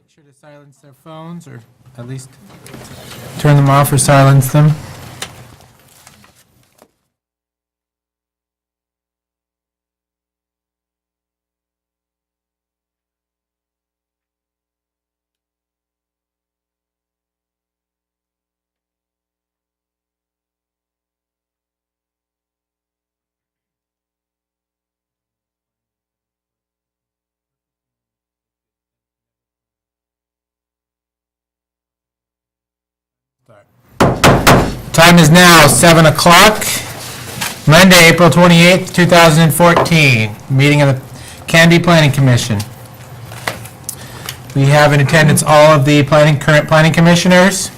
Make sure to silence their phones, or at least turn them off or silence them. Time is now 7 o'clock, Monday, April 28th, 2014, meeting of the Canby Planning Commission. We have in attendance all of the current planning commissioners.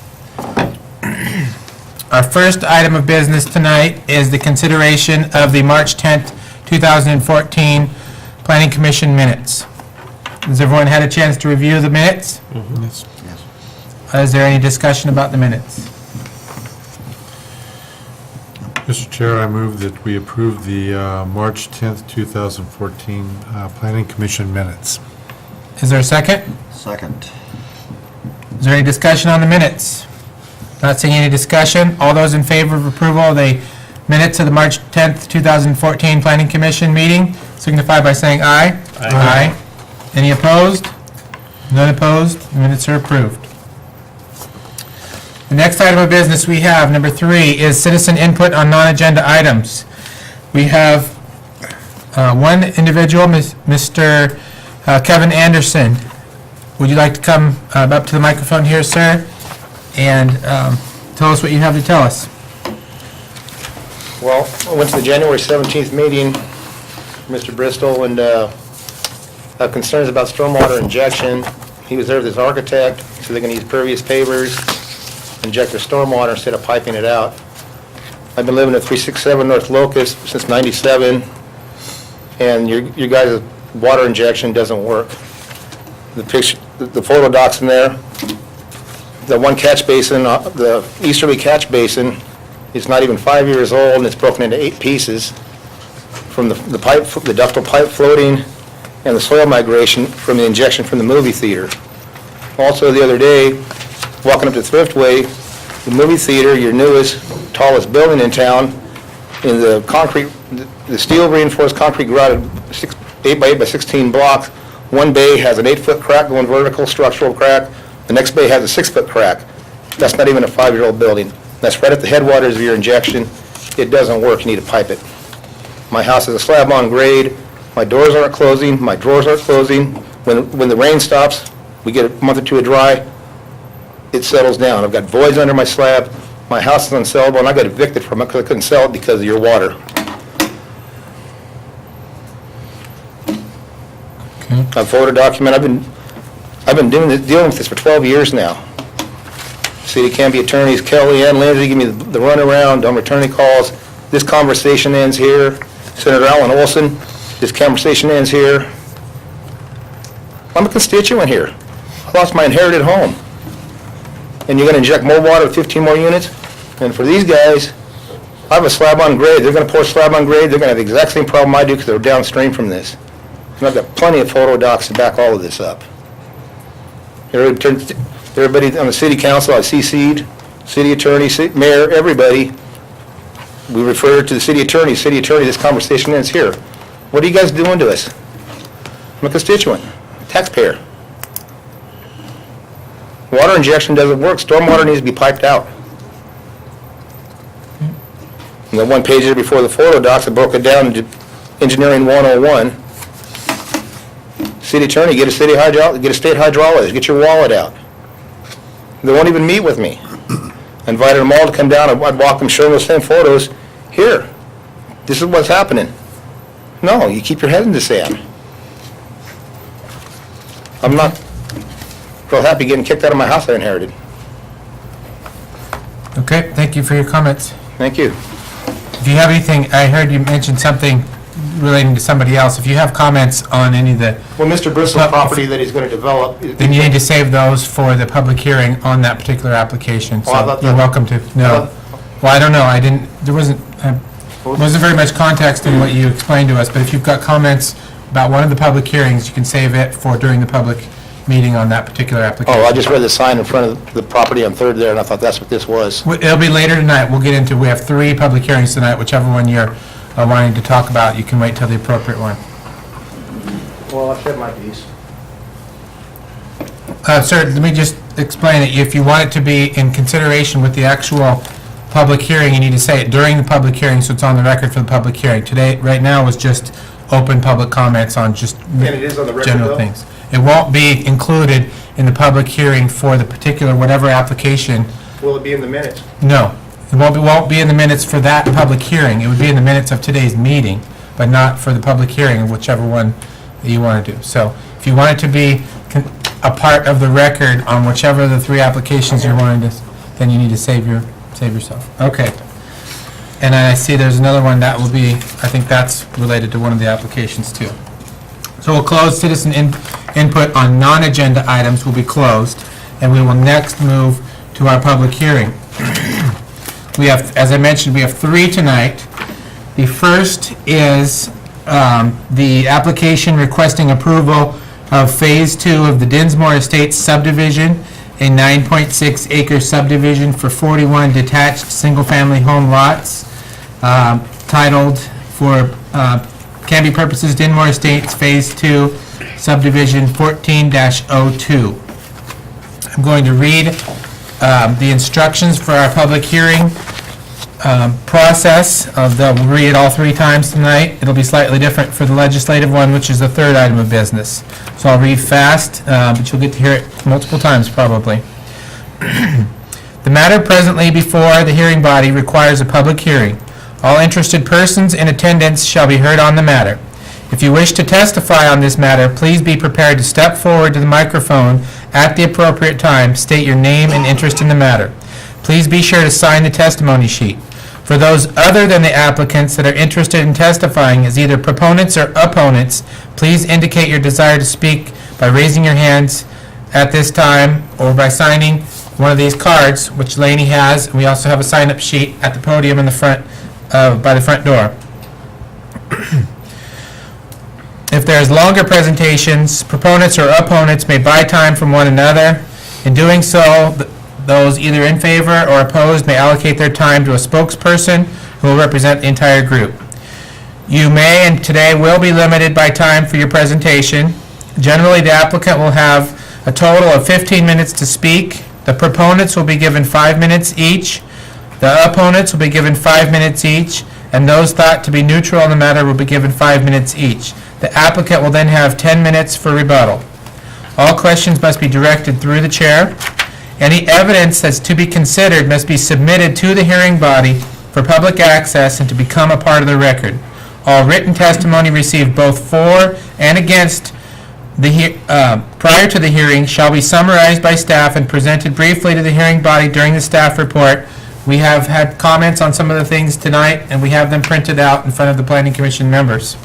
Our first item of business tonight is the consideration of the March 10th, 2014 Planning Commission minutes. Has everyone had a chance to review the minutes? Yes. Is there any discussion about the minutes? Mr. Chair, I move that we approve the March 10th, 2014 Planning Commission minutes. Is there a second? Second. Is there any discussion on the minutes? Not seeing any discussion. All those in favor of approval of the minutes of the March 10th, 2014 Planning Commission meeting signify by saying aye. Aye. Any opposed? None opposed. The minutes are approved. The next item of business we have, number 3, is citizen input on non-agenda items. We have one individual, Mr. Kevin Anderson. Would you like to come up to the microphone here, sir, and tell us what you have to tell us? Well, I went to the January 17th meeting, Mr. Bristol, and have concerns about stormwater injection. He was there with his architect, so they're going to use pervious pavers, inject their stormwater instead of piping it out. I've been living at 367 North Locust since '97, and your guys' water injection doesn't work. The picture, the photo docs in there, the one catch basin, the easterly catch basin, is not even 5 years old, and it's broken into 8 pieces from the pipe, the ductile pipe floating, and the soil migration from the injection from the movie theater. Also, the other day, walking up to Thriftway, the movie theater, your newest, tallest building in town, in the concrete, the steel reinforced concrete grouted 8 by 8 by 16 blocks. One bay has an 8-foot crack going vertical, structural crack. The next bay has a 6-foot crack. That's not even a 5-year-old building. That's right at the headwaters of your injection. It doesn't work. You need to pipe it. My house is a slab on grade. My doors aren't closing. My drawers aren't closing. When the rain stops, we get a month or two of dry, it settles down. I've got voids under my slab. My house is unsellable, and I got evicted from it because I couldn't sell it because of your water. Okay. I've photo document. I've been dealing with this for 12 years now. City Canby attorneys Kelly and Lindsay give me the runaround. I'm returning calls. This conversation ends here. Senator Alan Olson, this conversation ends here. I'm a constituent here. I lost my inherited home. And you're going to inject more water with 15 more units? And for these guys, I have a slab on grade. They're going to pour slab on grade. They're going to have the exact same problem I do because they're downstream from this. And I've got plenty of photo docs to back all of this up. Everybody on the city council, I CC'd, city attorney, mayor, everybody. We refer to the city attorney, this conversation ends here. What are you guys doing to us? I'm a constituent, a taxpayer. Water injection doesn't work. Stormwater needs to be piped out. And the one page there before the photo docs, I broke it down into Engineering 101. City attorney, get a state hydrologist, get your wallet out. They won't even meet with me. I invited them all to come down. I'd walk them, show them those same photos. Here, this is what's happening. No, you keep your head in the sand. I'm not real happy getting kicked out of my house I inherited. Okay, thank you for your comments. Thank you. If you have anything, I heard you mention something relating to somebody else. If you have comments on any of the, Well, Mr. Bristol's property that he's going to develop. then you need to save those for the public hearing on that particular application. Oh, I So thought you're that- welcome to, no. Well, I don't know, there wasn't very much context in what you explained to us, but if you've got comments about one of the public hearings, you can save it for during the public meeting on that particular application. Oh, I just read the sign in front of the property on Third there, and I thought that's what this was. It'll be later tonight. We'll get into, we have 3 public hearings tonight, whichever one you're wanting to talk about. You can wait till the appropriate one. Well, I said my piece. Sir, let me just explain it. If you want it to be in consideration with the actual public hearing, you need to say it during the public hearing, so it's on the record for the public hearing. Today, right now, was just open public comments on just And it is on the record, general though? things. It won't be included in the public hearing for the particular, whatever application. Will it be in the minutes? No, it won't be in the minutes for that public hearing. It would be in the minutes of today's meeting, but not for the public hearing, whichever one that you want to do. So if you want it to be a part of the record on whichever of the 3 applications you're wanting to, then you need to save yourself. Okay. And then I see there's another one that will be, I think that's related to one of the applications too. So we'll close citizen input on non-agenda items will be closed, and we will next move to our public hearing. We have, as I mentioned, we have 3 tonight. The first is the application requesting approval of Phase 2 of the Dinsmore Estates subdivision, a 9.6 acre subdivision for 41 detached single-family home lots, titled for Canby purposes Dinsmore Estates Phase 2 subdivision 14-02. I'm going to read the instructions for our public hearing process. We'll read it all 3 times tonight. It'll be slightly different for the legislative one, which is the 3rd item of business. So I'll read fast, but you'll get to hear it multiple times probably. The matter presently before the hearing body requires a public hearing. All interested persons in attendance shall be heard on the matter. If you wish to testify on this matter, please be prepared to step forward to the microphone at the appropriate time, state your name and interest in the matter. Please be sure to sign the testimony sheet. For those other than the applicants that are interested in testifying as either proponents or opponents, please indicate your desire to speak by raising your hands at this time or by signing one of these cards, which Laney has. And we also have a sign-up sheet at the podium in the front, by the front door. If there's longer presentations, proponents or opponents may buy time from one another. In doing so, those either in favor or opposed may allocate their time to a spokesperson who will represent the entire group. You may and today will be limited by time for your presentation. Generally, the applicant will have a total of 15 minutes to speak. The proponents will be given 5 minutes each. The opponents will be given 5 minutes each, and those thought to be neutral on the matter will be given 5 minutes each. The applicant will then have 10 minutes for rebuttal. All questions must be directed through the chair. Any evidence that's to be considered must be submitted to the hearing body for public access and to become a part of the record. All written testimony received both for and against prior to the hearing shall be summarized by staff and presented briefly to the hearing body during the staff report. We have had comments on some of the things tonight, and we have them printed out in front of the Planning Commission members.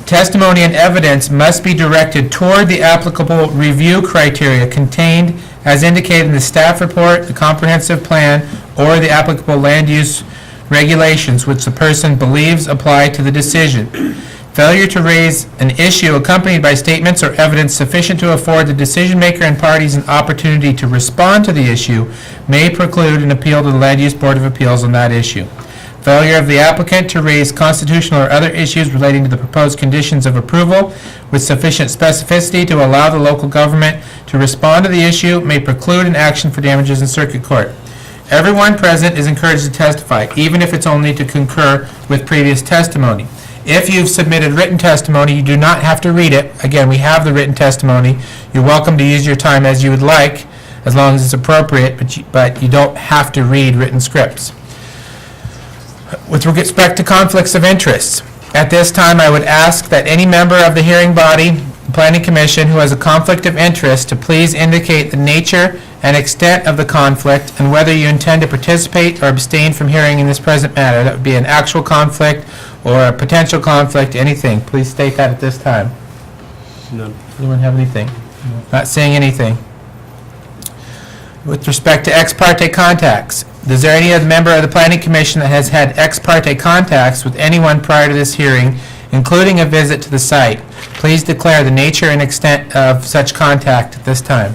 Testimony and evidence must be directed toward the applicable review criteria contained as indicated in the staff report, the comprehensive plan, or the applicable land use regulations which the person believes apply to the decision. Failure to raise an issue accompanied by statements or evidence sufficient to afford the decision maker and parties an opportunity to respond to the issue may preclude an appeal to the Land Use Board of Appeals on that issue. Failure of the applicant to raise constitutional or other issues relating to the proposed conditions of approval with sufficient specificity to allow the local government to respond to the issue may preclude an action for damages in circuit court. Everyone present is encouraged to testify, even if it's only to concur with previous testimony. If you've submitted written testimony, you do not have to read it. Again, we have the written testimony. You're welcome to use your time as you would like, as long as it's appropriate, but you don't have to read written scripts. With respect to conflicts of interest, at this time I would ask that any member of the hearing body, Planning Commission, who has a conflict of interest to please indicate the nature and extent of the conflict and whether you intend to participate or abstain from hearing in this present matter. That would be an actual conflict or a potential conflict, anything. Please state that at this time. None. Anyone have anything? Not saying anything. With respect to ex parte contacts, is there any other member of the Planning Commission that has had ex parte contacts with anyone prior to this hearing including a visit to the site. Please declare the nature and extent of such contact at this time.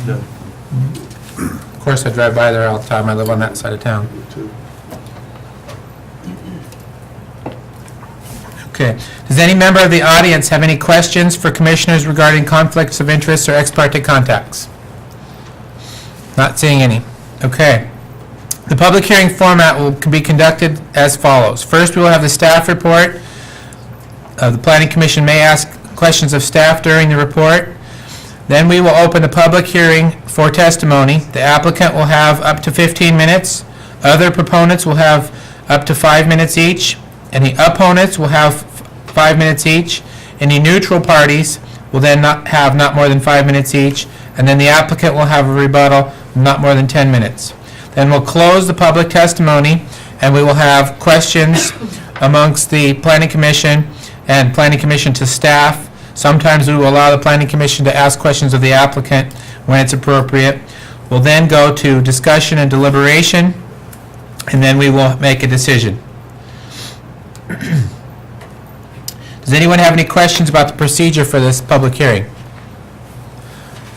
Of course, I drive by there all the time. I live on that side of town. Okay. Does any member of the audience have any questions for commissioners regarding conflicts of interest or ex parte contacts? Not seeing any. Okay. The public hearing format will be conducted as follows. First, we will have the staff report. The Planning Commission may ask questions of staff during the report. Then we will open the public hearing for testimony. The applicant will have up to 15 minutes. Other proponents will have up to 5 minutes each. Any opponents will have 5 minutes each. Any neutral parties will then have not more than 5 minutes each. And then the applicant will have a rebuttal, not more than 10 minutes. Then we'll close the public testimony, and we will have questions amongst the Planning Commission and Planning Commission to staff. Sometimes we will allow the Planning Commission to ask questions of the applicant when it's appropriate. We'll then go to discussion and deliberation, and then we will make a decision. Does anyone have any questions about the procedure for this public hearing?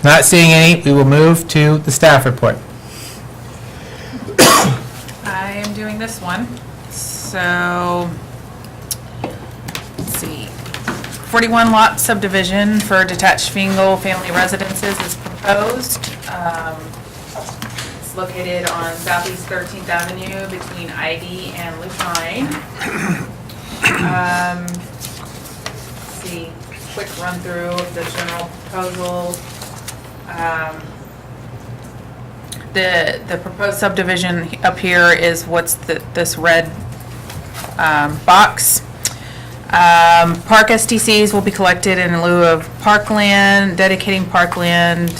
Not seeing any, we will move to the staff report. I am doing this one. So, let's see. 41 lot subdivision for detached single family residences is proposed. It's located on Southeast 13th Avenue between Ivy and Lupine. Let's see, quick run through of the general proposal. The proposed subdivision up here is what's this red box. Park STCs will be collected in lieu of parkland, dedicating parkland.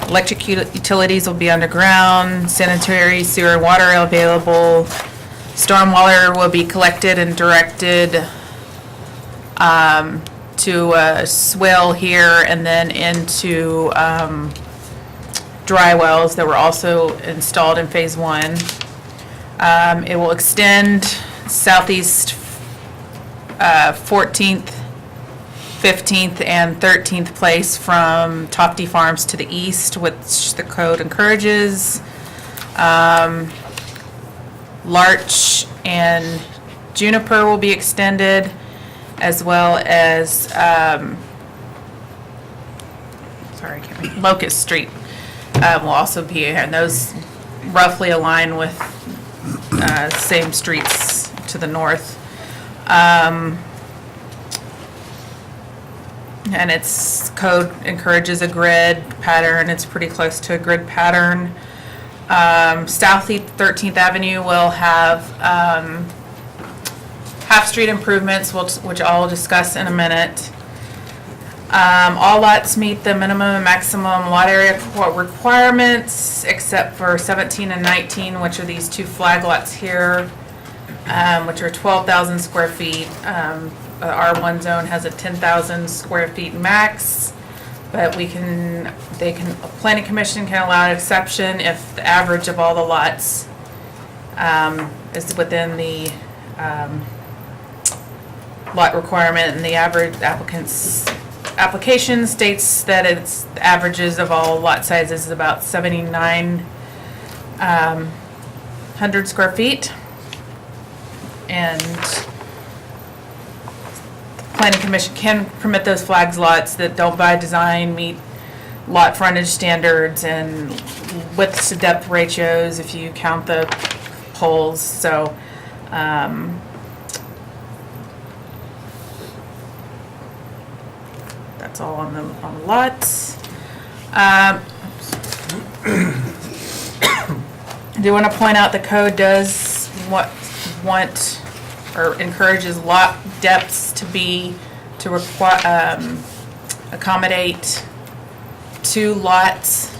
Electric utilities will be underground, sanitary sewer and water available. Stormwater will be collected and directed to a swale here and then into dry wells that were also installed in phase 1. It will extend southeast 14th, 15th, and 13th place from Tofty Farms to the east, which the code encourages. Larch and juniper will be extended, as well as, Locust Street will also be here, and those roughly align with same streets to the north. And its code encourages a grid pattern. It's pretty close to a grid pattern. Southeast 13th Avenue will have half-street improvements, which I'll discuss in a minute. All lots meet the minimum and maximum lot area requirements, except for 17 and 19, which are these two flag lots here, which are 12,000 square feet. The R1 zone has a 10,000 square feet max, but Planning Commission can allow an exception if the average of all the lots is within the lot requirement, and the average applicant's application states that its averages of all lot sizes is about 7,900 square feet. And the Planning Commission can permit those flags lots that don't by design meet lot frontage standards and width to depth ratios if you count the poles. So that's all on the lots. I do want to point out the code does want or encourages lot depths to be to accommodate 2 lots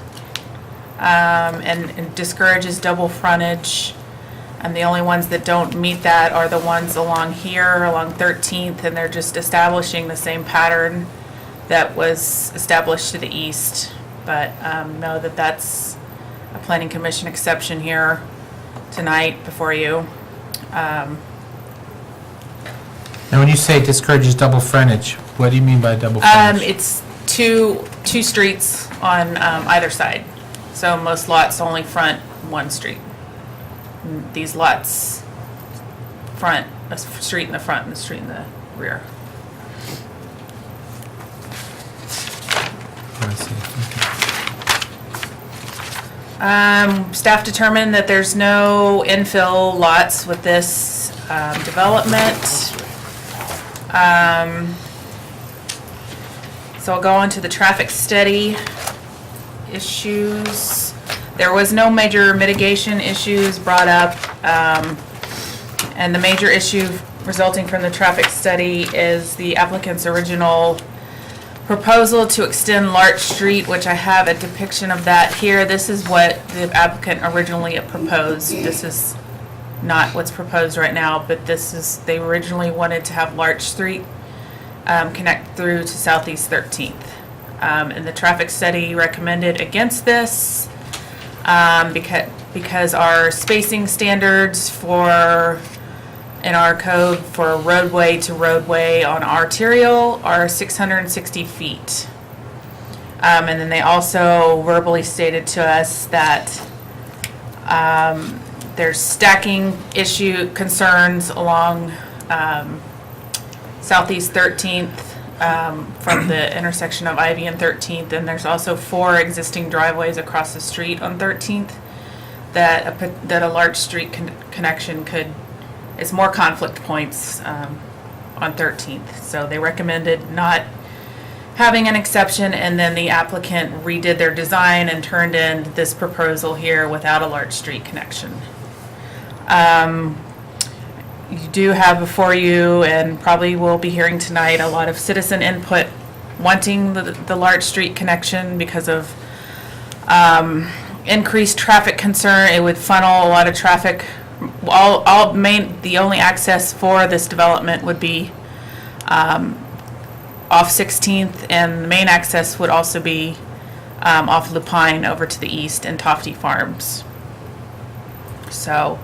and discourages double frontage. And the only ones that don't meet that are the ones along here, along 13th, and they're just establishing the same pattern that was established to the east. But know that that's a Planning Commission exception here tonight before you. Now, when you say discourages double frontage, what do you mean by double frontage? It's two streets on either side. So most lots only front one street. These lots front a street in the front and a street in the rear. I see. Staff determined that there's no infill lots with this development. So I'll go on to the traffic study issues. There was no major mitigation issues brought up, and the major issue resulting from the traffic study is the applicant's original proposal to extend Larch Street, which I have a depiction of that here. This is what the applicant originally proposed. This is not what's proposed right now, but this is, they originally wanted to have Larch Street connect through to Southeast 13th. And the traffic study recommended against this because our spacing standards in our code for roadway to roadway on arterial are 660 feet. And then they also verbally stated to us that there's stacking concerns along Southeast 13th from the intersection of Ivy and 13th, and there's also 4 existing driveways across the street on 13th that a large street connection is more conflict points on 13th. So they recommended not having an exception, and then the applicant redid their design and turned in this proposal here without a large street connection. You do have before you, and probably will be hearing tonight, a lot of citizen input wanting the large street connection because of increased traffic concern. It would funnel a lot of traffic. The only access for this development would be off 16th, and the main access would also be off Lupine over to the east and Tofty Farms. So,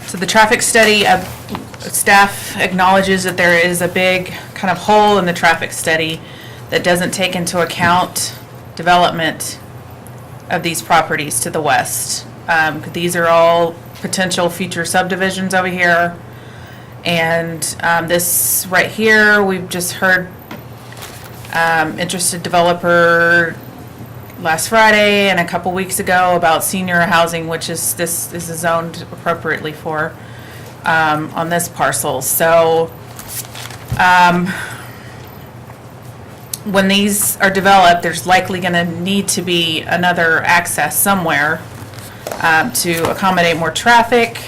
so the traffic study, staff acknowledges that there is a big kind of hole in the traffic study that doesn't take into account development of these properties to the west. These are all potential future subdivisions over here. And this right here, we've just heard interested developer last Friday and a couple weeks ago about senior housing, which this is zoned appropriately for on this parcel. So when these are developed, there's likely going to need to be another access somewhere to accommodate more traffic.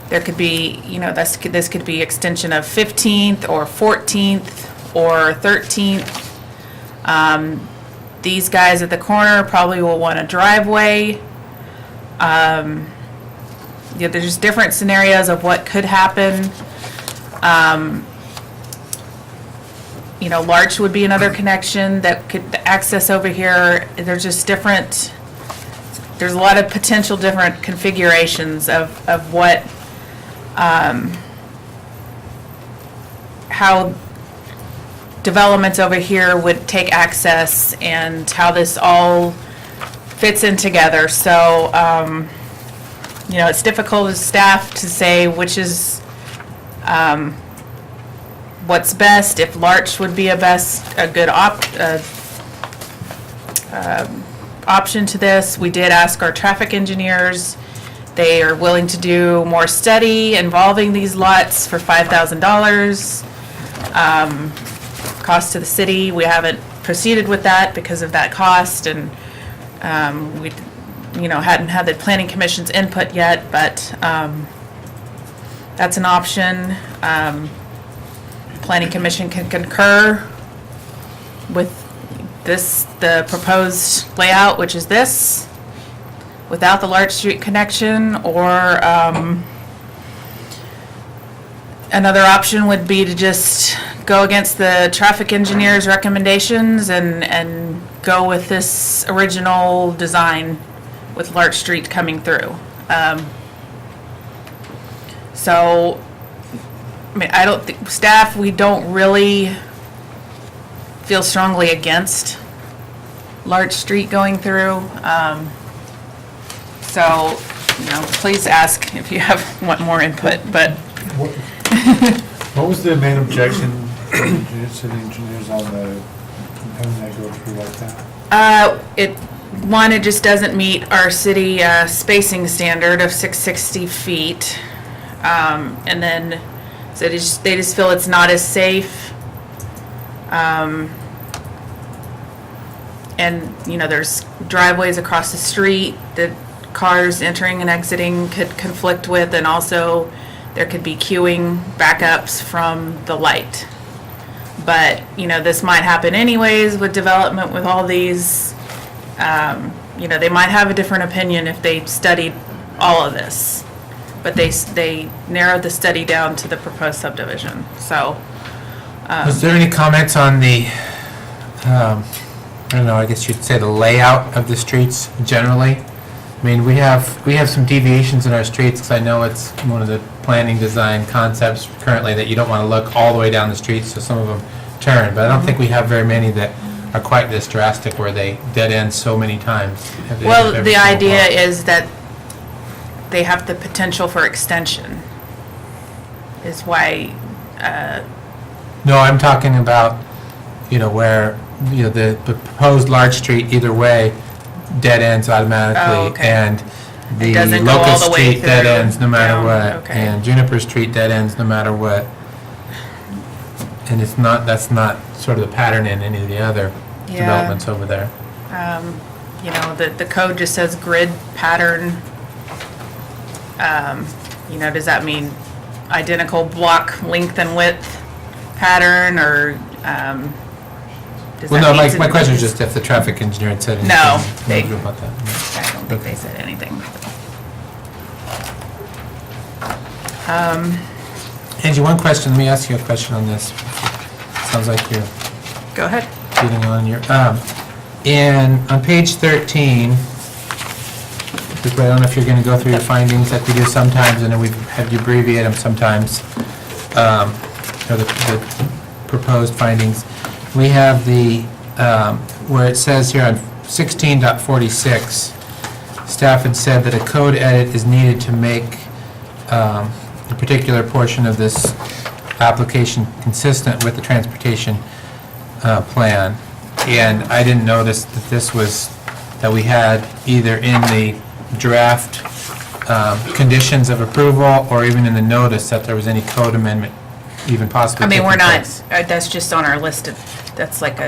There could be, this could be extension of 15th or 14th or 13th. These guys at the corner probably will want a driveway. There's different scenarios of what could happen. Larch would be another connection that could access over here. There's a lot of potential different configurations of what, how developments over here would take access and how this all fits in together. So, it's difficult as staff to say which is what's best. If Larch would be a good option to this. We did ask our traffic engineers. They are willing to do more study involving these lots for $5,000. Cost to the city, we haven't proceeded with that because of that cost, and we hadn't had the planning commission's input yet, but that's an option. Planning commission can concur with the proposed layout, which is this, without the Larch Street connection, or Another option would be to just go against the traffic engineer's recommendations and go with this original design with Larch Street coming through. So, I mean, I don't think, staff, we don't really feel strongly against Larch Street going through. So, you know, please ask if you want more input, but What was the main objection, city engineers, on the, having that go through like that? it just doesn't meet our city spacing standard of 660 feet. And then, so they just feel it's not as safe. And, you know, there's driveways across the street that cars entering and exiting could conflict with, and also there could be queuing backups from the light. But, you know, this might happen anyways with development with all these. You know, they might have a different opinion if they studied all of this. But they narrowed the study down to the proposed subdivision, so. Was there any comments on the, I don't know, I guess you'd say the layout of the streets generally? I mean, we have some deviations in our streets, because I know it's one of the planning design concepts currently that you don't want to look all the way down the street, so some of them turn, but I don't think we have very many that are quite this drastic where they dead end so many times. at the end Well, of every the single idea block. is that they have the potential for extension, is why, No, I'm talking about, you know, where, you know, the proposed Larch Street, either way, dead ends automatically. Oh, okay. And the doesn't go all Locust the way Street dead through, ends no matter down, what. okay. And Juniper Street dead ends no matter what. And it's not, that's not sort of the pattern in any of the other Yeah. developments over there. you know, the code just says grid pattern. You know, does that mean identical block length and width pattern, or, does Well, that no, mean my to- question is just if the traffic engineer had said anything. No, they- negative about that. I don't think they said anything. Angie, one question, let me ask you a question on this. Sounds like you're Go ahead. getting on your, on page 13, I don't know if you're gonna go through your findings like we do sometimes, and then we have you abbreviate them sometimes, or the proposed findings. We have the, where it says here on 16.46, staff had said that a code edit is needed to make a particular portion of this application consistent with the transportation plan. And I didn't notice that this was, that we had either in the draft conditions of approval or even in the notice that there was any code amendment even possibly I mean, taking we're not, place. that's just on our list of, that's like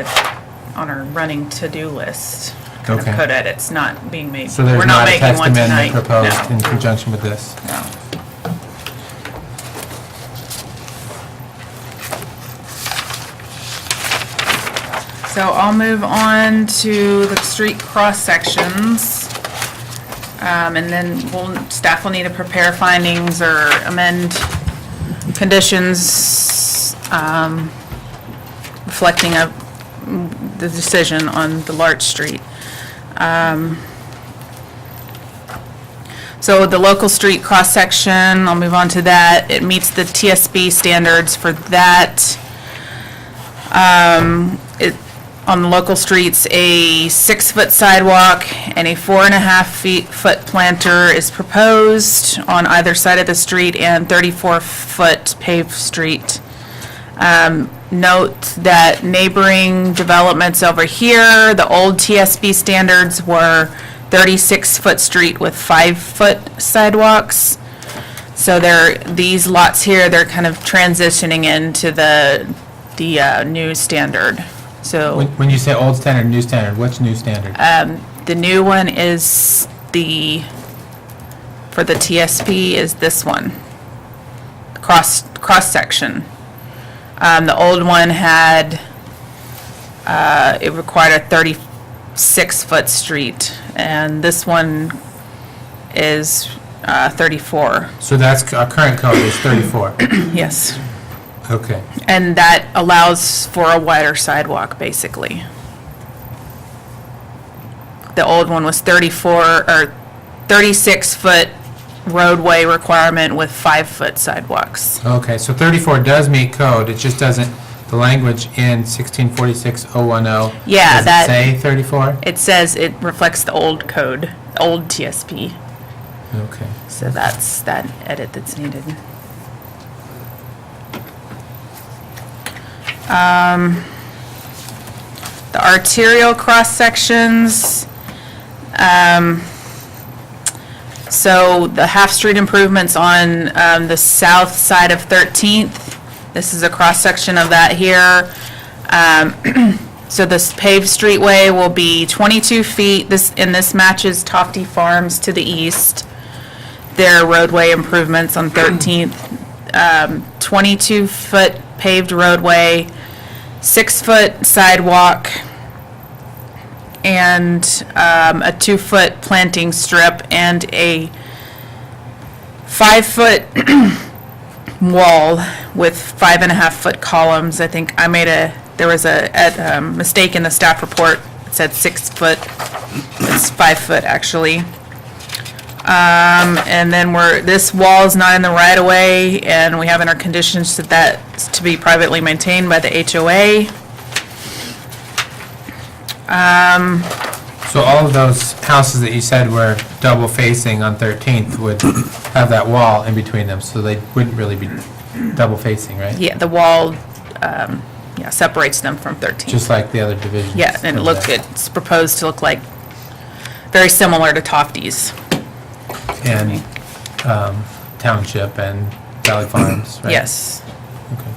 on our running to-do list. Kind of Okay. code edits not being made. So there's We're not a making text one amendment tonight. proposed in No. conjunction with this? No. So I'll move on to the street cross sections. And then staff will need to prepare findings or amend conditions, reflecting the decision on the Larch Street. So the local street cross-section, I'll move on to that. It meets the TSB standards for that. On the local streets, a 6-foot sidewalk and a 4.5-foot planter is proposed on either side of the street, and 34-foot paved street. Note that neighboring developments over here, the old TSB standards were 36-foot street with 5-foot sidewalks. So these lots here, they're kind of transitioning into the new standard. So When you say old standard, new standard, what's new standard? the new one is for the TSP is this one, cross-section. The old one had, it required a 36-foot street, and this one is 34. So that's, our current code is 34. Yes. Okay. And that allows for a wider sidewalk, basically. The old one was 34, or 36-foot roadway requirement with 5-foot sidewalks. Okay, so 34 does meet code, it just doesn't, the language in 1646010. Yeah, does that- it say 34? It says it reflects the old code, the old TSP. Okay. So that's that edit that's needed. The arterial cross sections. So the half-street improvements on the south side of 13th. This is a cross-section of that here. So this paved streetway will be 22 feet, and this matches Tofty Farms to the east. Their roadway improvements on 13th, 22-foot paved roadway, 6-foot sidewalk, and a 2-foot planting strip, and a 5-foot wall with 5.5-foot columns. I think I made there was a mistake in the staff report. It said 6 foot. It's 5 foot, actually. And then this wall is not in the right of way, and we have in our conditions that to be privately maintained by the HOA. So all of those houses that you said were double facing on 13th would have that wall in between them, so they wouldn't really be double facing, right? Yeah, the wall, separates them from 13th. Just like the other divisions. Yeah, and it's proposed to look like, very similar to Tofty's. And Township and Valley Farms, right? Yes. Okay.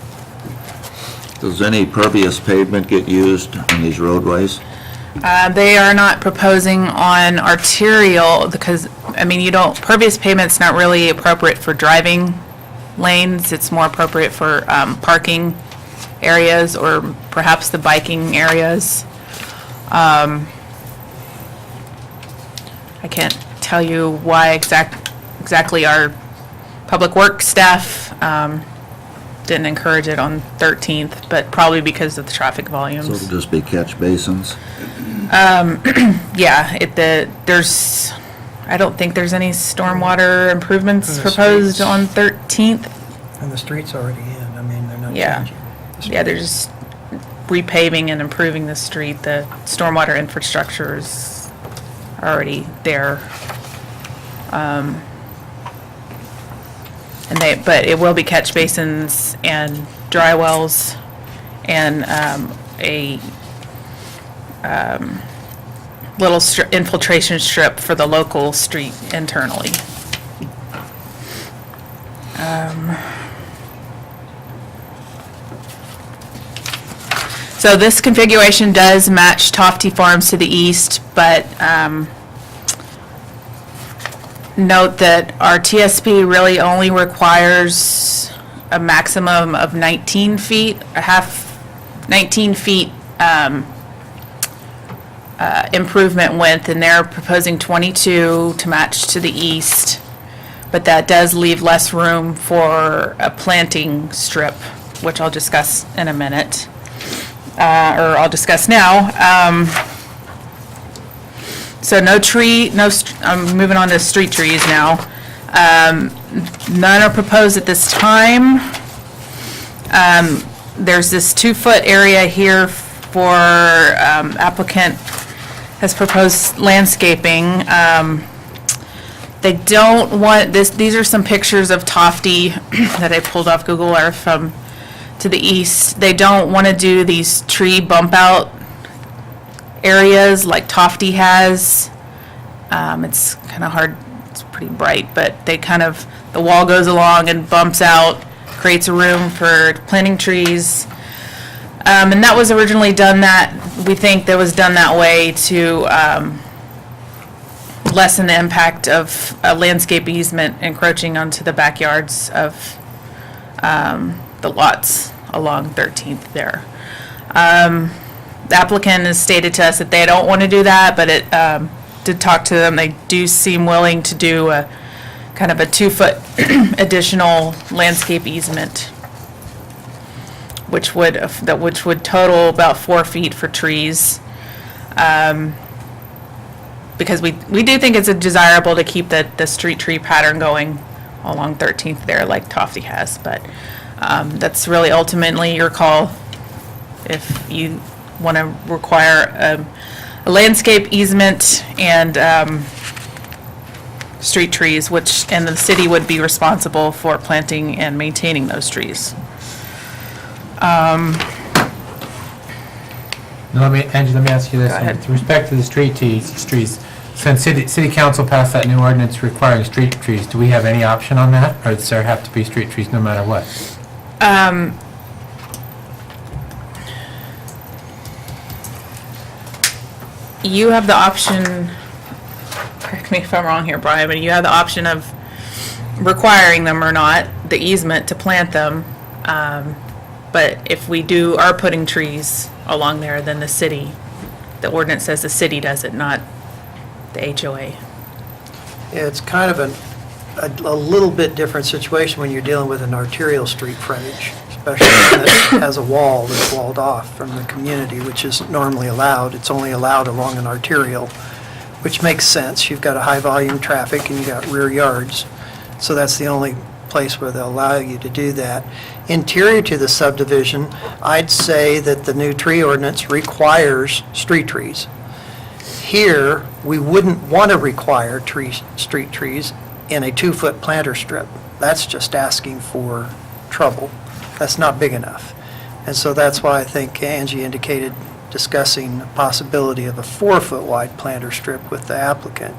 Does any pervious pavement get used on these roadways? They are not proposing on arterial, because, pervious pavement's not really appropriate for driving lanes. It's more appropriate for parking areas or perhaps the biking areas. I can't tell you why exactly our public works staff didn't encourage it on 13th, but probably because of the traffic So volumes. it'll just be catch basins? Yeah, I don't think there's any stormwater improvements The proposed streets. on 13th. And the street's already in, they're not Yeah. changing. the Yeah, they're street. just repaving and improving the street. The stormwater infrastructure is already there. But it will be catch basins and dry wells and a little infiltration strip for the local street internally. So this configuration does match Tofty Farms to the east, but note that our TSP really only requires a maximum of 19 feet, 19 feet improvement width, and they're proposing 22 to match to the east. But that does leave less room for a planting strip, which I'll discuss in a minute, or I'll discuss now. So I'm moving on to street trees now. None are proposed at this time. There's this 2-foot area here for applicant has proposed landscaping. They don't want this. These are some pictures of Tofty that I pulled off Google Earth from to the east. They don't want to do these tree bump out areas like Tofty has. It's kind of hard. It's pretty bright, but the wall goes along and bumps out, creates a room for planting trees. And that was originally we think that was done that way to lessen the impact of a landscape easement encroaching onto the backyards of the lots along 13th there. The applicant has stated to us that they don't want to do that, but it did talk to them. They do seem willing to do a kind of a 2-foot additional landscape easement, which would total about 4 feet for trees. Because we do think it's desirable to keep the street tree pattern going along 13th there, like Tofty has, but that's really ultimately your call if you want to require a landscape easement and street trees, and the city would be responsible for planting and maintaining those trees. Now, Angie, let me ask you this. Go ahead. With respect to the street trees, since city council passed that new ordinance requiring street trees, do we have any option on that? Or does there have to be street trees no matter what? You have the option, correct me if I'm wrong here, Brian, but you have the option of requiring them or not, the easement to plant them. But if we are putting trees along there, then the ordinance says the city does it, not the HOA. Yeah, it's kind of a little bit different situation when you're dealing with an arterial street frontage, especially when it has a wall that's walled off from the community, which isn't normally allowed. It's only allowed along an arterial, which makes sense. You've got a high volume traffic and you've got rear yards. So that's the only place where they'll allow you to do that. Interior to the subdivision, I'd say that the new tree ordinance requires street trees. Here, we wouldn't want to require street trees in a 2-foot planter strip. That's just asking for trouble. That's not big enough. And so that's why I think Angie indicated discussing the possibility of a 4-foot wide planter strip with the applicant.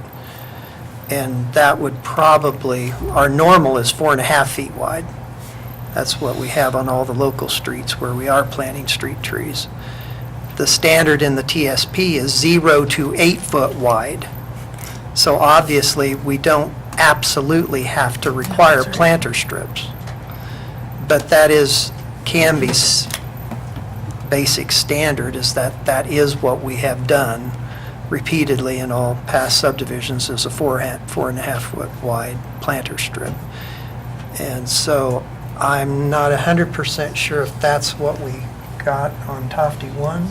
And that would probably, our normal is 4.5 feet wide. That's what we have on all the local streets where we are planting street trees. The standard in the TSP is 0 to 8 foot wide. So obviously, we don't absolutely have to require planter strips. But that can be basic standard, is that is what we have done repeatedly in all past subdivisions, is a 4.5 foot wide planter strip. And so I'm not 100% sure if that's what we got on Tofty 1.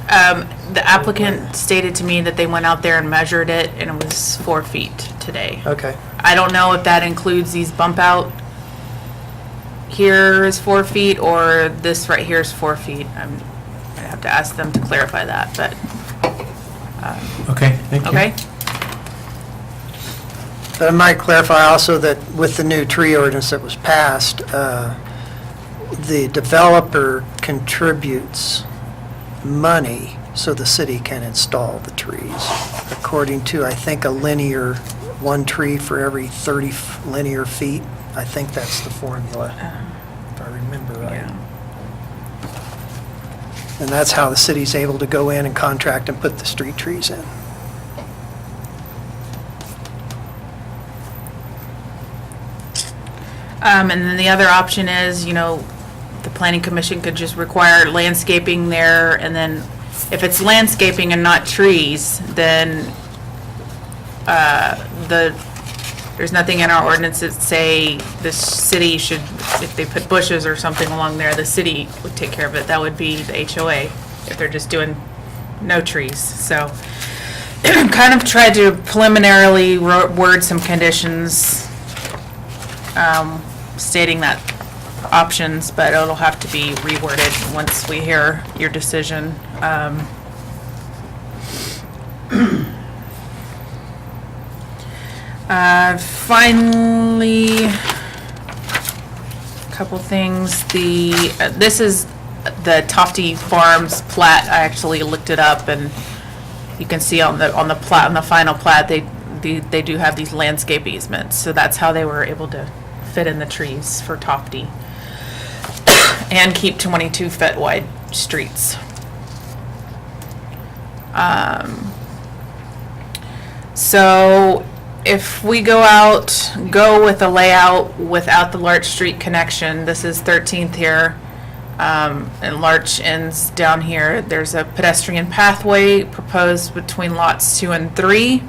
The applicant stated to me that they went out there and measured it, and it was 4 feet today. Okay. I don't know if that includes these bump out here is 4 feet, or this right here is 4 feet. I have to ask them to clarify that, but, Okay, thank you. okay? But I might clarify also that with the new tree ordinance that was passed, the developer contributes money so the city can install the trees, according to, I think, one tree for every 30 linear feet. I think that's the formula, if I remember right. Yeah. And that's how the city's able to go in and contract and put the street trees in. And then the other option is, the planning commission could just require landscaping there, and then if it's landscaping and not trees, then there's nothing in our ordinance that say the city should, if they put bushes or something along there, the city would take care of it. That would be the HOA if they're just doing no trees. So kind of tried to preliminarily word some conditions stating that options, but it'll have to be reworded once we hear your decision. Finally, a couple things. This is the Tofty Farms plat. I actually looked it up, and you can see on the final plat, they do have these landscape easements. So that's how they were able to fit in the trees for Tofty and keep 22-foot wide streets. So if we go with a layout without the Larch Street connection, this is 13th here, and Larch ends down here. There's a pedestrian pathway proposed between lots 2 and 3.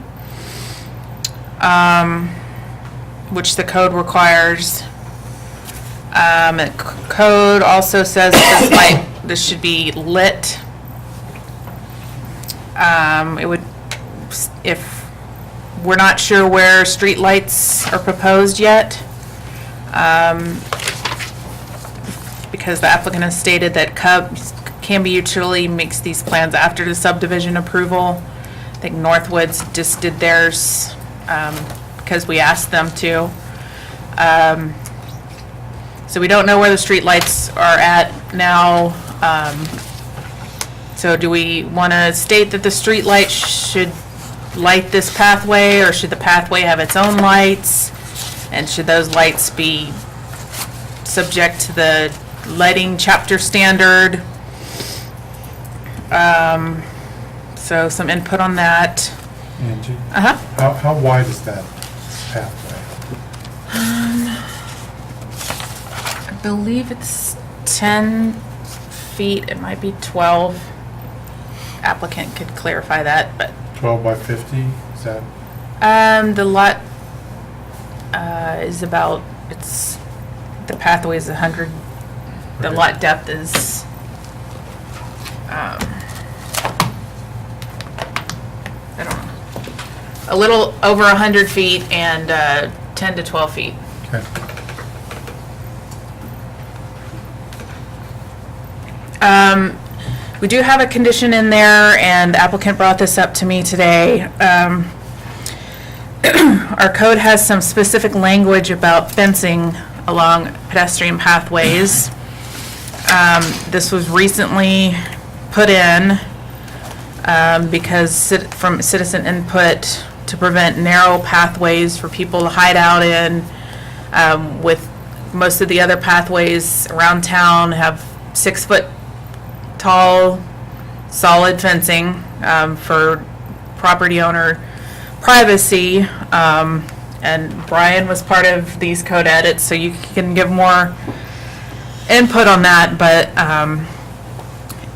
which the code requires. Code also says that this should be lit. It would, if we're not sure where street lights are proposed yet, because the applicant has stated that Canby Utility makes these plans after the subdivision approval. I think Northwoods just did theirs because we asked them to. So we don't know where the street lights are at now. So do we want to state that the street light should light this pathway, or should the pathway have its own lights? And should those lights be subject to the lighting chapter standard? So some input on that. Angie? Uh-huh. How wide is that pathway? I believe it's 10 feet, it might be 12. Applicant could clarify that, but 12 by 50, is that? the lot is about, the pathway is 100, the Right. lot depth is, I don't know, a little over 100 feet and 10 to 12 feet. Okay. We do have a condition in there, and the applicant brought this up to me today. Our code has some specific language about fencing along pedestrian pathways. This was recently put in because from citizen input to prevent narrow pathways for people to hide out in, with most of the other pathways around town have 6-foot tall, solid fencing for property owner privacy. And Brian was part of these code edits, so you can give more input on that, but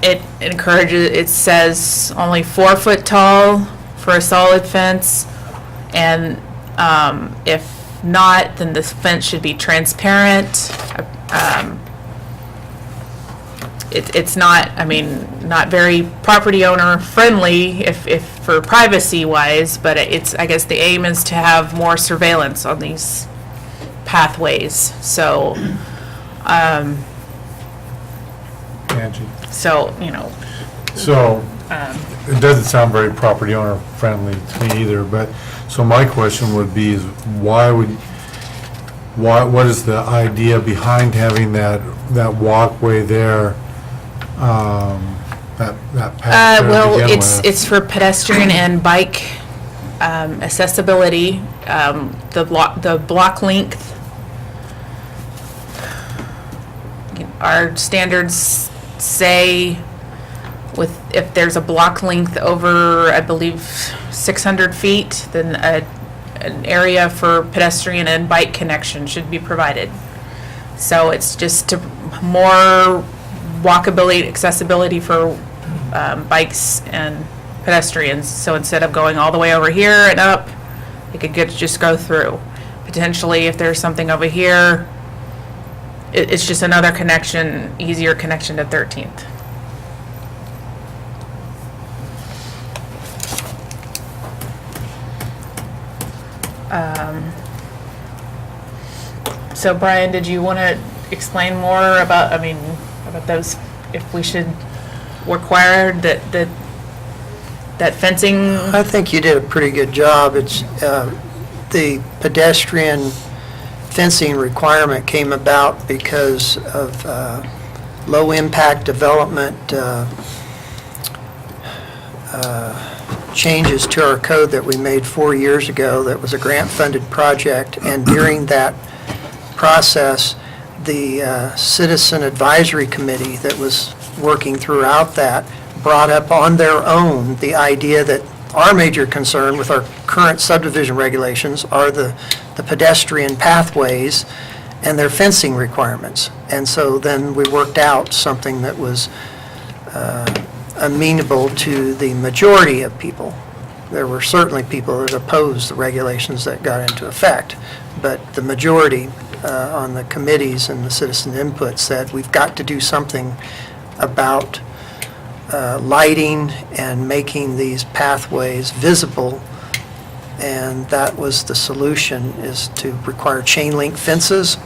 it encourages, it says only 4 foot tall for a solid fence, and if not, then the fence should be transparent. It's not, I mean, not very property owner friendly if for privacy wise, but it's, I guess the aim is to have more surveillance on these pathways. So, Angie? so, you know, So, it doesn't sound very property owner friendly to me either, but, so my question would be is what is the idea behind having that walkway there, that path there to well, begin with? it's for pedestrian and bike accessibility. The block length, our standards say if there's a block length over, I believe, 600 feet, then an area for pedestrian and bike connection should be provided. So it's just more walkability, accessibility for bikes and pedestrians. So instead of going all the way over here and up, it could just go through. Potentially, if there's something over here, it's just another connection, easier connection to 13th. So Brian, did you want to explain more about, about those, if we should require that fencing? I think you did a pretty good job. It's, the pedestrian fencing requirement came about because of low-impact development changes to our code that we made 4 years ago. That was a grant-funded project, and during that process, the Citizen Advisory Committee that was working throughout that brought up on their own the idea that our major concern with our current subdivision regulations are the pedestrian pathways and their fencing requirements. And so then we worked out something that was amenable to the majority of people. There were certainly people that opposed the regulations that got into effect, but the majority on the committees and the citizen input said we've got to do something about lighting and making these pathways visible, and that was the solution, is to require chain link fences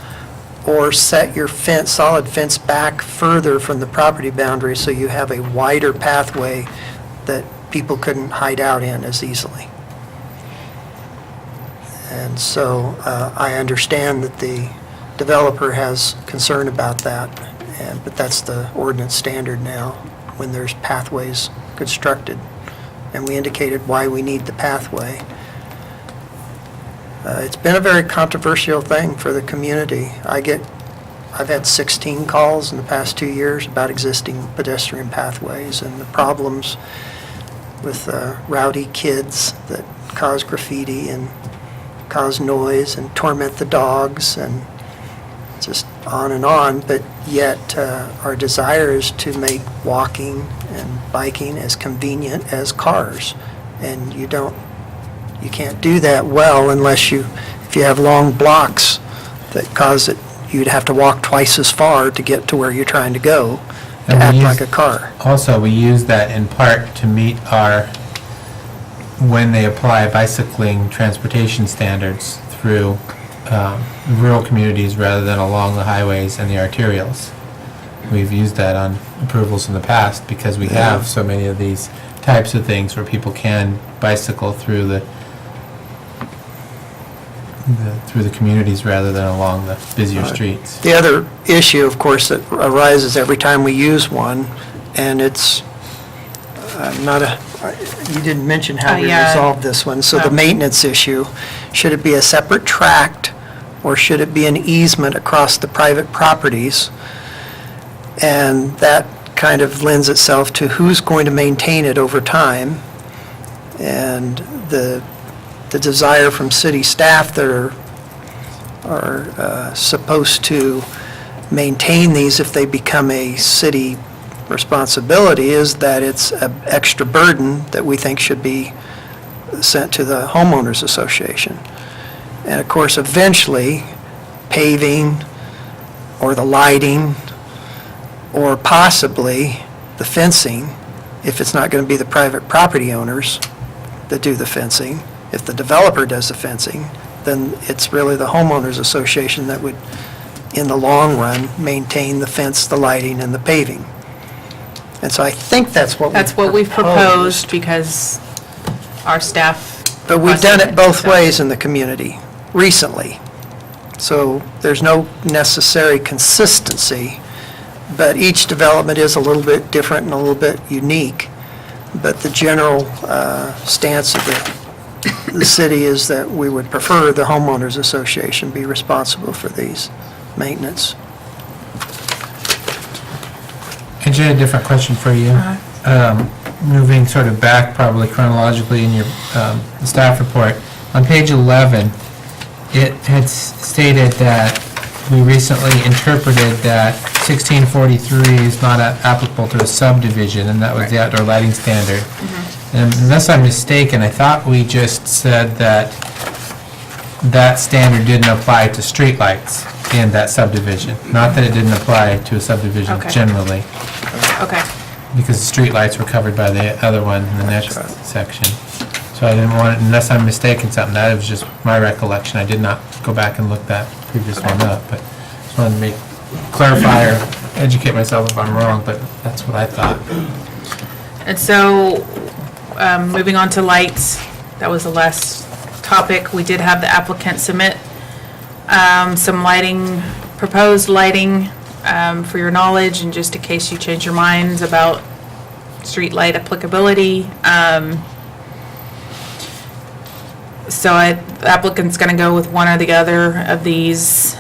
or set your fence, solid fence back further from the property boundary so you have a wider pathway that people couldn't hide out in as easily. And so I understand that the developer has concern about that, but that's the ordinance standard now when there's pathways constructed. And we indicated why we need the pathway. It's been a very controversial thing for the community. I've had 16 calls in the past 2 years about existing pedestrian pathways and the problems with rowdy kids that cause graffiti and cause noise and torment the dogs and just on, but yet our desire is to make walking and biking as convenient as cars. And you can't do that well unless if you have long blocks that cause it, you'd have to walk twice as far to get to where you're trying to go to And we act use- like a car. Also, we use that in part to meet when they apply bicycling transportation standards through rural communities rather than along the highways and the arterials. We've used that on approvals in the past because we have so many of these types of things where people can bicycle through the communities rather than along the busier streets. The other issue, of course, that arises every time we use one, and it's you didn't mention how we Yeah. resolved this one, so No. the maintenance issue, should it be a separate tract, or should it be an easement across the private properties? And that kind of lends itself to who's going to maintain it over time, and the desire from city staff that are supposed to maintain these if they become a city responsibility is that it's an extra burden that we think should be sent to the homeowners association. And of course, eventually, paving or the lighting or possibly the fencing, if it's not going to be the private property owners that do the fencing, if the developer does the fencing, then it's really the homeowners association that would, in the long run, maintain the fence, the lighting, and the paving. And so I think that's what we've proposed because our staff. But we've done it both so- ways in the community recently. So there's no necessary consistency, but each development is a little bit different and a little bit unique. But the general stance of the city is that we would prefer the homeowners association be responsible for these maintenance. And Jay, a different question for you. Moving sort of back probably chronologically in your staff report, on page 11, it had stated that we recently interpreted that 1643 is not applicable to a subdivision, and that was the outdoor lighting standard. And unless I'm mistaken, I thought we just said that that standard didn't apply to streetlights in that subdivision, not that it didn't apply to a subdivision Okay. generally, Okay, because the streetlights were covered by the other one in the next section. So I didn't want, unless I'm mistaken something, that was just my recollection. I did not go back and look that previous one up, but just wanted to clarify or educate myself if I'm wrong, but that's what I thought. and so, moving on to lights, that was the last topic. We did have the applicant submit some lighting, proposed lighting, for your knowledge, and just in case you change your minds about street light applicability. So the applicant's going to go with one or the other of these.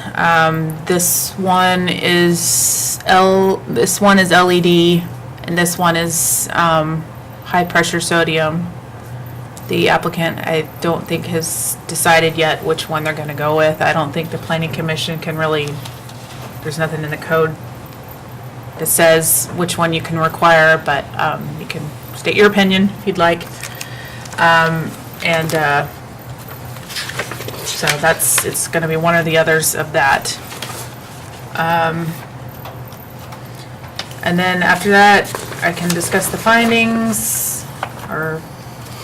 This one is LED, and this one is high-pressure sodium. The applicant, I don't think, has decided yet which one they're going to go with. I don't think the planning commission can really, there's nothing in the code that says which one you can require, but you can state your opinion if you'd like. So it's gonna be one or the others of that. And then after that, I can discuss the findings, or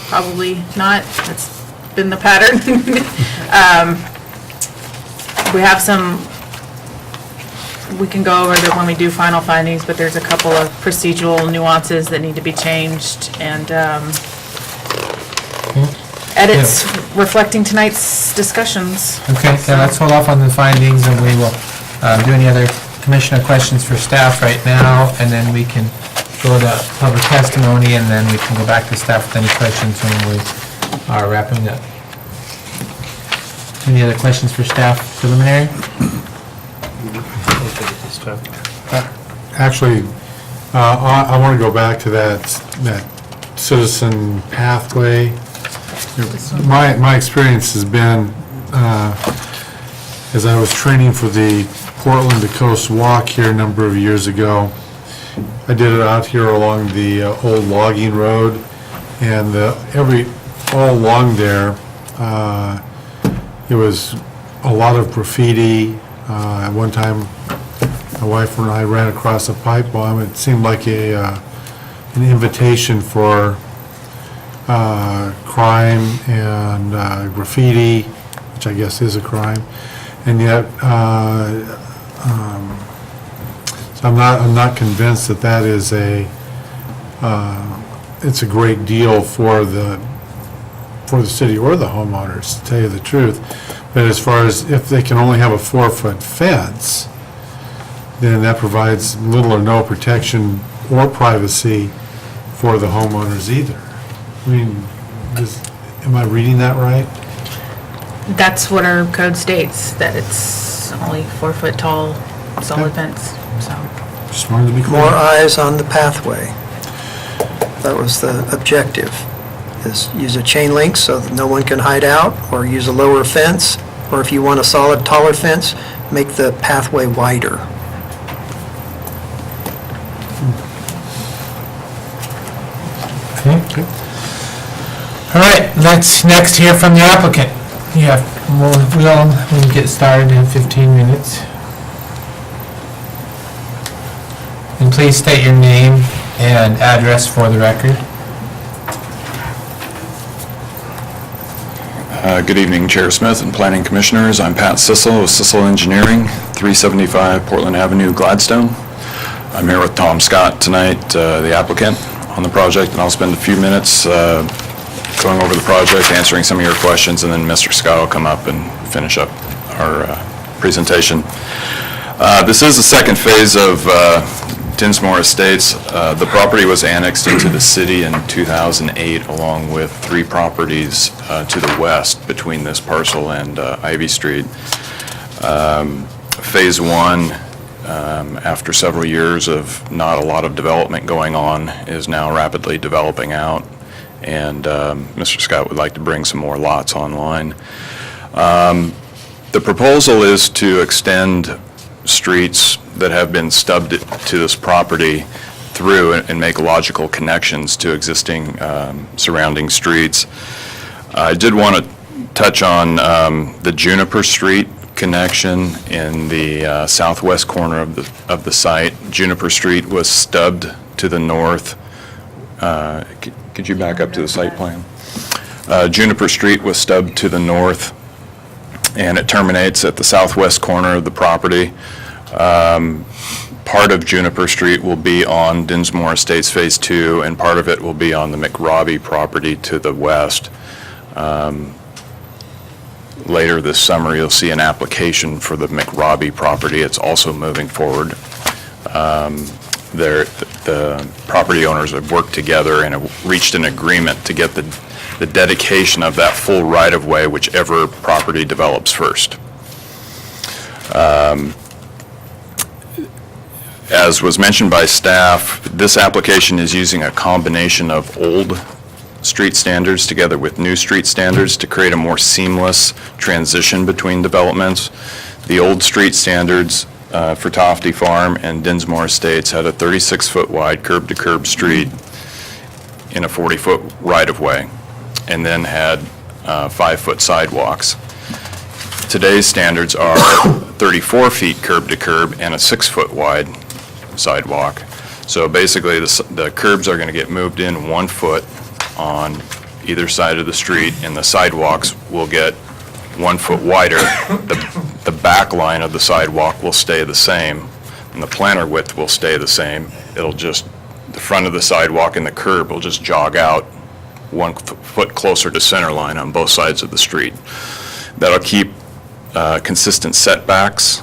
probably not, that's been the pattern. We have some, we can go over that when we do final findings, but there's a couple of procedural nuances that need to be changed, and edits reflecting tonight's discussions. Okay, so let's hold off on the findings, and we will do any other commissioner questions for staff right now, and then we can go to public testimony, and then we can go back to staff with any questions when we are wrapping up. Any other questions for staff preliminary? Actually, I want to go back to that citizen pathway. My experience has been, as I was training for the Portland to Coast Walk here a number of years ago, I did it out here along the old logging road, and all along there, it was a lot of graffiti. At one time, my wife and I ran across a pipe bomb. It seemed like an invitation for crime and graffiti, which I guess is a crime, and yet so I'm not convinced that is it's a great deal for the city or the homeowners, to tell you the truth. But as far as if they can only have a 4-foot fence, then that provides little or no protection or privacy for the homeowners either. I mean, am I reading that right? That's what our code states, that it's only 4-foot tall solid fence, so. Just wanted to be clear. More eyes on the pathway. That was the objective, is use a chain link so that no one can hide out, or use a lower fence, or if you want a solid taller fence, make the pathway wider. Okay. All right, let's next hear from the applicant. Yeah, we'll get started in 15 minutes. And please state your name and address for the record. Good evening, Chair Smith and Planning Commissioners. I'm Pat Sissel of Sissel Engineering, 375 Portland Avenue, Gladstone. I'm here with Tom Scott tonight, the applicant on the project, and I'll spend a few minutes going over the project, answering some of your questions, and then Mr. Scott will come up and finish up our presentation. This is the second phase of Dinsmore Estates. The property was annexed into the city in 2008, along with 3 properties to the west between this parcel and Ivy Street. Phase 1, after several years of not a lot of development going on, is now rapidly developing out, and Mr. Scott would like to bring some more lots online. The proposal is to extend streets that have been stubbed to this property through and make logical connections to existing surrounding streets. I did want to touch on the Juniper Street connection in the southwest corner of the site. Juniper Street was stubbed to the north. Could you back up to the site plan? Juniper Street was stubbed to the north, and it terminates at the southwest corner of the property. Part of Juniper Street will be on Dinsmore Estates Phase 2, and part of it will be on the McRobbie property to the west. Later this summer, you'll see an application for the McRobbie property. It's also moving forward. The property owners have worked together and have reached an agreement to get the dedication of that full right-of-way, whichever property develops first. As was mentioned by staff, this application is using a combination of old street standards together with new street standards to create a more seamless transition between developments. The old street standards for Tofty Farm and Dinsmore Estates had a 36-foot wide curb-to-curb street in a 40-foot right-of-way, and then had 5-foot sidewalks. today's standards are 34 feet curb to curb and a 6-foot wide sidewalk. So basically, the curbs are going to get moved in 1 foot on either side of the street, and the sidewalks will get 1 foot wider. The back line of the sidewalk will stay the same, and the planter width will stay the same. It'll just, the front of the sidewalk and the curb will just jog out 1 foot closer to center line on both sides of the street. That'll keep consistent setbacks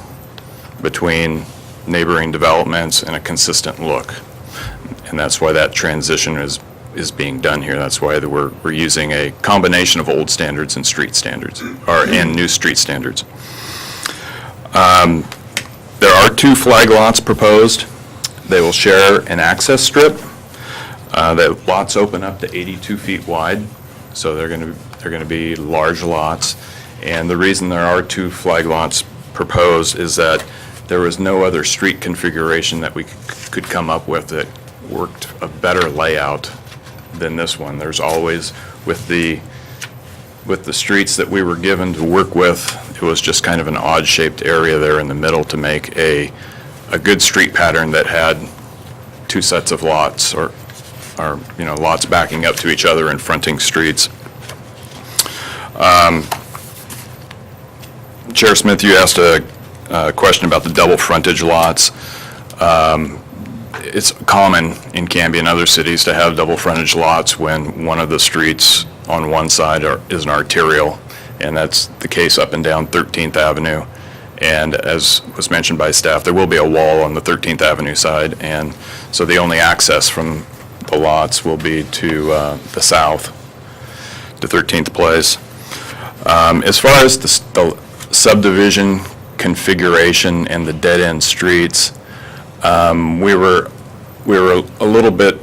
between neighboring developments and a consistent look. And that's why that transition is being done here. That's why we're using a combination of old standards and street standards, and new street standards. There are 2 flag lots proposed. They will share an access strip. The lots open up to 82 feet wide, so they're going to be large lots. And the reason there are 2 flag lots proposed is that there was no other street configuration that we could come up with that worked a better layout than this one. There's always, with the streets that we were given to work with, it was just kind of an odd-shaped area there in the middle to make a good street pattern that had 2 sets of lots, or lots backing up to each other and fronting streets. Chair Smith, you asked a question about the double frontage lots. It's common in Canby and other cities to have double frontage lots when one of the streets on one side is an arterial, and that's the case up and down 13th Avenue. And as was mentioned by staff, there will be a wall on the 13th Avenue side, and so the only access from the lots will be to the south, to 13th Place. As far as the subdivision configuration and the dead-end streets, we were a little bit,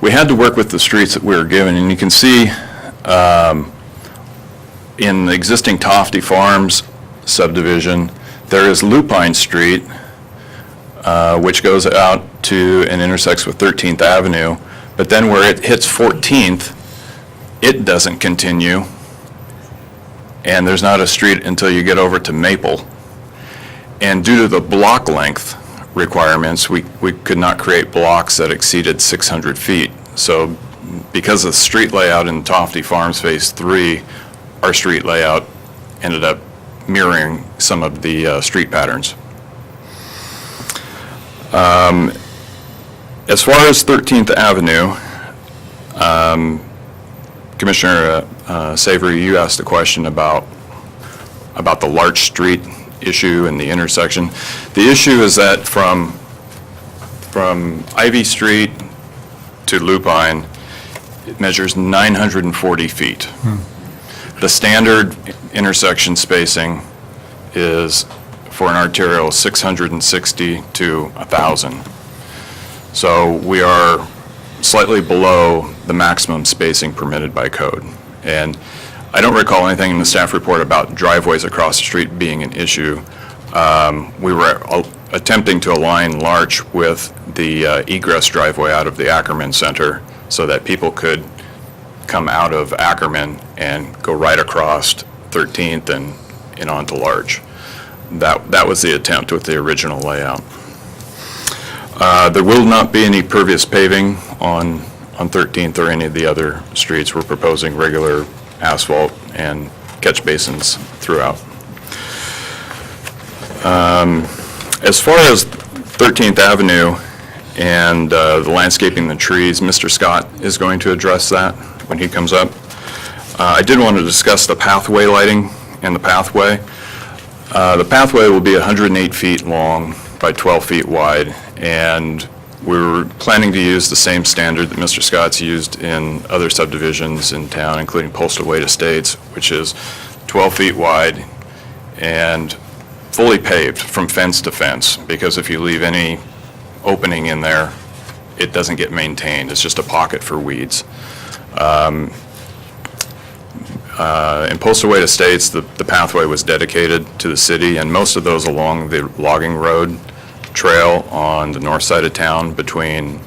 we had to work with the streets that we were given, and you can see in the existing Tofty Farms subdivision, there is Lupine Street, which goes out to and intersects with 13th Avenue, but then where it hits 14th, it doesn't continue, and there's not a street until you get over to Maple. And due to the block length requirements, we could not create blocks that exceeded 600 feet. So because of the street layout in Tofty Farms Phase 3, our street layout ended up mirroring some of the street patterns. As far as 13th Avenue, Commissioner Savory, you asked a question about the Larch Street issue and the intersection. The issue is that from Ivy Street to Lupine, it measures 940 feet. The standard intersection spacing is for an arterial 660 to 1,000. So we are slightly below the maximum spacing permitted by code. And I don't recall anything in the staff report about driveways across the street being an issue. We were attempting to align Larch with the egress driveway out of the Ackerman Center so that people could come out of Ackerman and go right across 13th and onto Larch. That was the attempt with the original layout. There will not be any pervious paving on 13th or any of the other streets. We're proposing regular asphalt and catch basins throughout. As far as 13th Avenue and the landscaping, the trees, Mr. Scott is going to address that when he comes up. I did want to discuss the pathway lighting and the pathway. The pathway will be 108 feet long by 12 feet wide, and we're planning to use the same standard that Mr. Scott's used in other subdivisions in town, including Postal Wade Estates, which is 12 feet wide and fully paved from fence to fence, because if you leave any opening in there, it doesn't get maintained. It's just a pocket for weeds. In Postal Wade Estates, the pathway was dedicated to the city, and most of those along the logging road trail on the north side of town between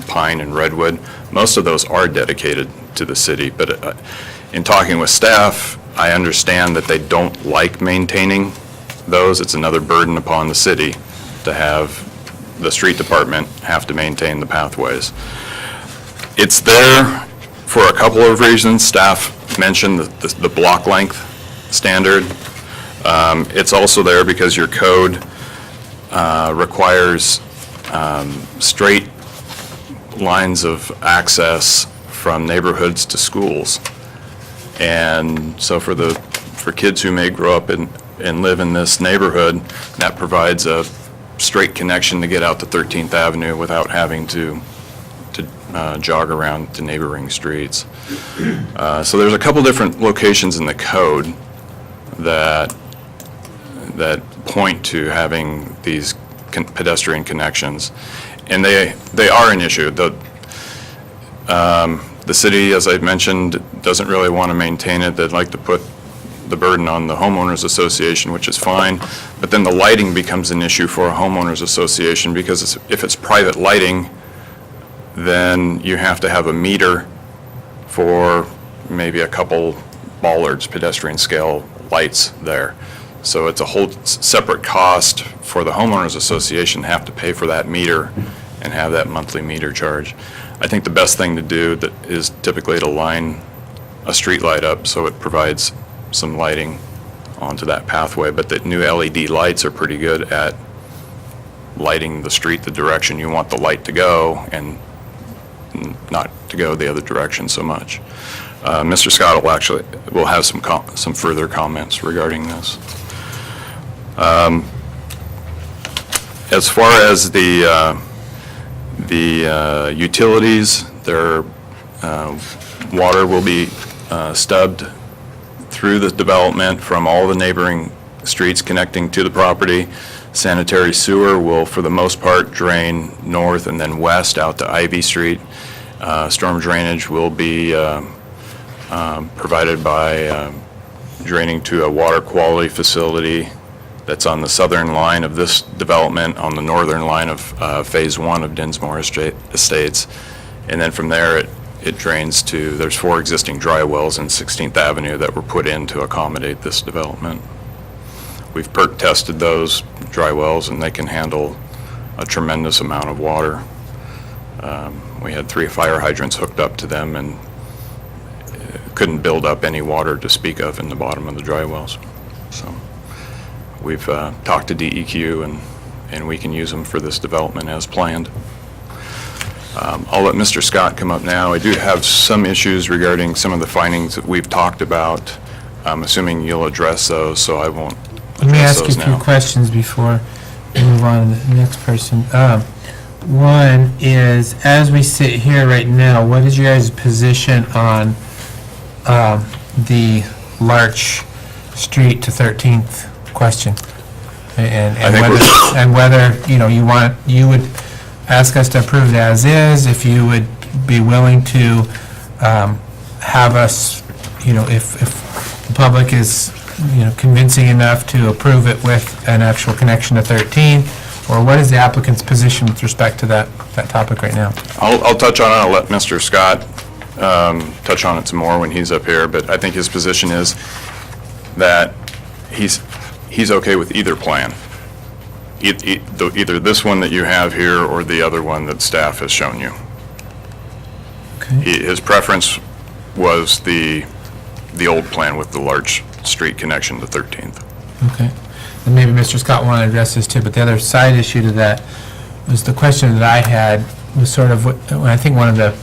Pine and Redwood, most of those are dedicated to the city. But In talking with staff, I understand that they don't like maintaining those. It's another burden upon the city to have the street department have to maintain the pathways. It's there for a couple of reasons. Staff mentioned the block length standard. It's also there because your code requires straight lines of access from neighborhoods to schools. And so for kids who may grow up and live in this neighborhood, that provides a straight connection to get out to 13th Avenue without having to jog around to neighboring streets. So there's a couple different locations in the code that point to having these pedestrian connections, and they are an issue. The city, as I mentioned, doesn't really want to maintain it. They'd like to put the burden on the homeowners association, which is fine, but then the lighting becomes an issue for a homeowners association, because if it's private lighting, then you have to have a meter for maybe a couple bollards, pedestrian scale lights there. So it's a whole separate cost for the homeowners association to have to pay for that meter and have that monthly meter charge. I think the best thing to do is typically to line a street light up so it provides some lighting onto that pathway, but the new LED lights are pretty good at lighting the street the direction you want the light to go and not to go the other direction so much. Mr. Scott will have some further comments regarding this. As far as the utilities, their water will be stubbed through the development from all the neighboring streets connecting to the property. Sanitary sewer will, for the most part, drain north and then west out to Ivy Street. Storm drainage will be provided by draining to a water quality facility that's on the southern line of this development, on the northern line of Phase 1 of Dinsmore Estates. And then from there, it drains to, there's 4 existing dry wells in 16th Avenue that were put in to accommodate this development. We've perk tested those dry wells, and they can handle a tremendous amount of water. We had 3 fire hydrants hooked up to them and couldn't build up any water to speak of in the bottom of the dry wells. So we've talked to DEQ, and we can use them for this development as planned. I'll let Mr. Scott come up now. I do have some issues regarding some of the findings that we've talked about. I'm assuming you'll address those, so I won't Let me address ask those you a few now. questions before we move on to the next person. One is, as we sit here right now, what is your guys' position on the Larch Street to 13th question? And I think whether, and whether, you would ask us to approve it as is, if you would be willing to have us, if the public is, convincing enough to approve it with an actual connection to 13, or what is the applicant's position with respect to that topic right now? I'll touch on it. I'll let Mr. Scott touch on it some more when he's up here, but I think his position is that he's okay with either plan. Either this one that you have here or the other one that staff has shown you. Okay. His preference was the old plan with the large street connection to 13th. Okay. And maybe Mr. Scott wanted to address this too, but the other side issue to that was the question that I had was sort of when I think one of the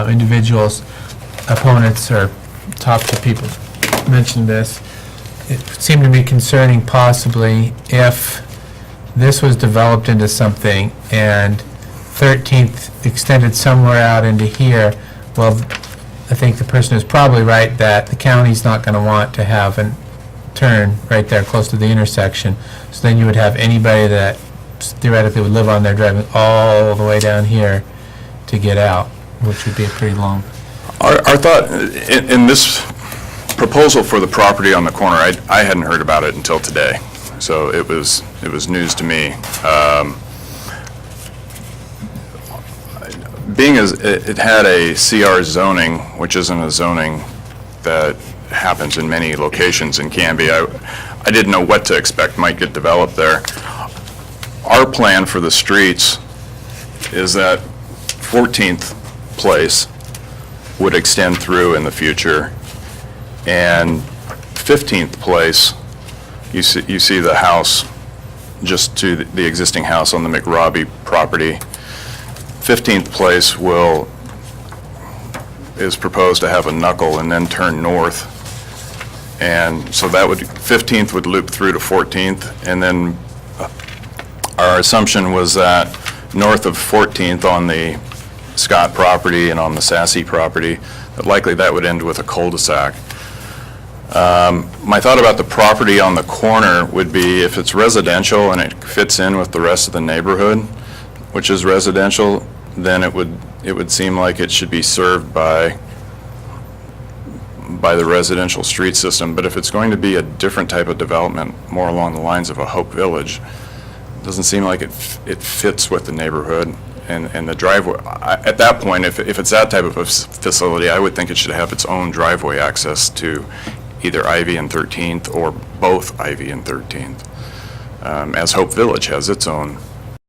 individuals, opponents or talked to people mentioned this. It seemed to be concerning possibly if this was developed into something and 13th extended somewhere out into here. Well, I think the person is probably right that the county's not going to want to have a turn right there close to the intersection. So then you would have anybody that theoretically would live on there driving all the way down here to get out, which would be a pretty long. Our thought in this proposal for the property on the corner, I hadn't heard about it until today, so it was news to me. Being as it had a CR zoning, which isn't a zoning that happens in many locations in Canby. I didn't know what to expect might get developed there. Our plan for the streets is that 14th Place would extend through in the future, and 15th Place, you see the house just to the existing house on the McRobbie property. 15th Place is proposed to have a knuckle and then turn north. And so 15th would loop through to 14th, and then our assumption was that north of 14th on the Scott property and on the Sassy property, that likely that would end with a cul-de-sac. My thought about the property on the corner would be if it's residential and it fits in with the rest of the neighborhood, which is residential, then it would seem like it should be served by the residential street system. But if it's going to be a different type of development, more along the lines of a Hope Village, it doesn't seem like it fits with the neighborhood. And the driveway, at that point, if it's that type of a facility, I would think it should have its own driveway access to either Ivy and 13th or both Ivy and 13th, as Hope Village has its own